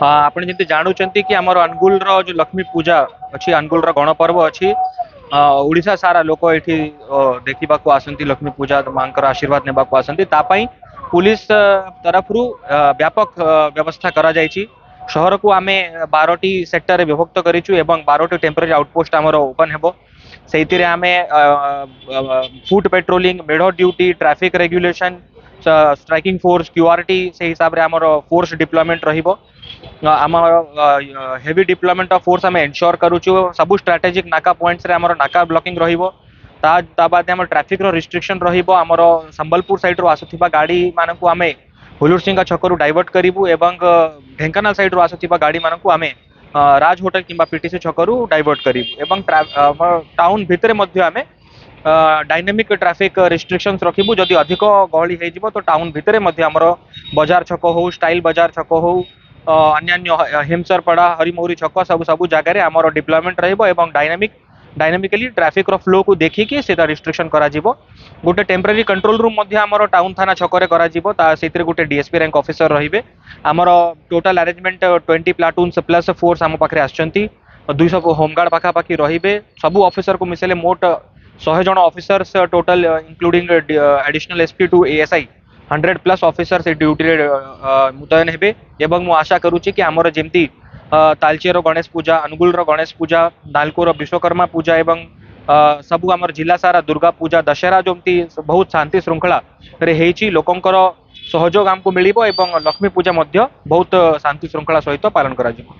हाँ आपण जमी जानूंती कि आमर अनुगुल जो लक्ष्मी पूजा अच्छी अनुगुल गणपर्व अच्छी ओडिशा सारा लोक ये देखा आसती लक्ष्मी पूजा माँ आशीर्वाद ने आसती पुलिस तरफ व्यापक व्यवस्था करा जायछि। शहर को आम 12टी सेक्टर विभक्त करूँ एवं 12टी टेम्पररी आउटपोस्ट आमर ओपन हेबो। से आम फुट पेट्रोलिंग मेढ़ duty traffic regulation striking force QRT से हिसाब से आमर फोर्स डिप्लॉयमेंट रहिबो। आम हेवी डिप्लॉयमेंट ऑफ फोर्स आम एनश्योर करूछु। सबु स्ट्रेटेजिक नाका पॉइंट्स रे आमर नाका ब्लॉकिंग रहिबो। ता बाद आम ट्रैफिक रो रिस्ट्रिक्शन रहिबो। आमर संबलपुर साइड रो आसुथिबा गाड़ी मानकु आमे हुलुरसिंगा छकरू डाइवर्ट करिवु एवं ढेंकानाल साइड रो आसुथिबा गाड़ी मानकु आमे राज होटल किंबा पीटीसी छकरू डाइवर्ट करिवु एवं टाउन भितरे मध्य आमे डायनेमिक ट्रैफिक रिस्ट्रिक्शंस रखिबु। जदि अधिक गहली हो जिवो तो टाउन भितरे मध्य आमर बाजार छक हो स्टाइल बाजार छक हो अन्य हिमसरपड़ा हरिमौरी छक सब सब जगह आमर डिप्लॉयमेंट रहिबो एवं डायनामिकली ट्रैफिक रो फ्लो को देखिकी से रिस्ट्रिक्शन करा जिवो। गोटे टेम्पररी कंट्रोल रूम मध्य आमर टाउन थाना छकरे करा जिवो। सेतिरे गोटे डीएसपी रैंक ऑफिसर रहिबे। आमर टोटल अरेंजमेंट 20 प्लाटून्स प्लस फोर्स आम पाखे आछंती। 200 होमगार्ड पाखापाखि रहिबे। सबु ऑफिसर को मिसेले मोट 100 जन officers total including additional SP to ASI 100 plus officers duty मुतयन हेबे। एवं मु आशा करूची कि आमर जेमती तालचेर गणेश पूजा अनुगुल गणेश पूजा नालकोर विश्वकर्मा पूजा एवं सबु आमर जिला सारा दुर्गा पूजा दशहरा जमती बहुत शांति श्रृंखला रे लोकंकर सहयोग आमको मिलिबो एवं लक्ष्मी पूजा मध्य बहुत शांति श्रृंखला सहित पालन करा जिवो।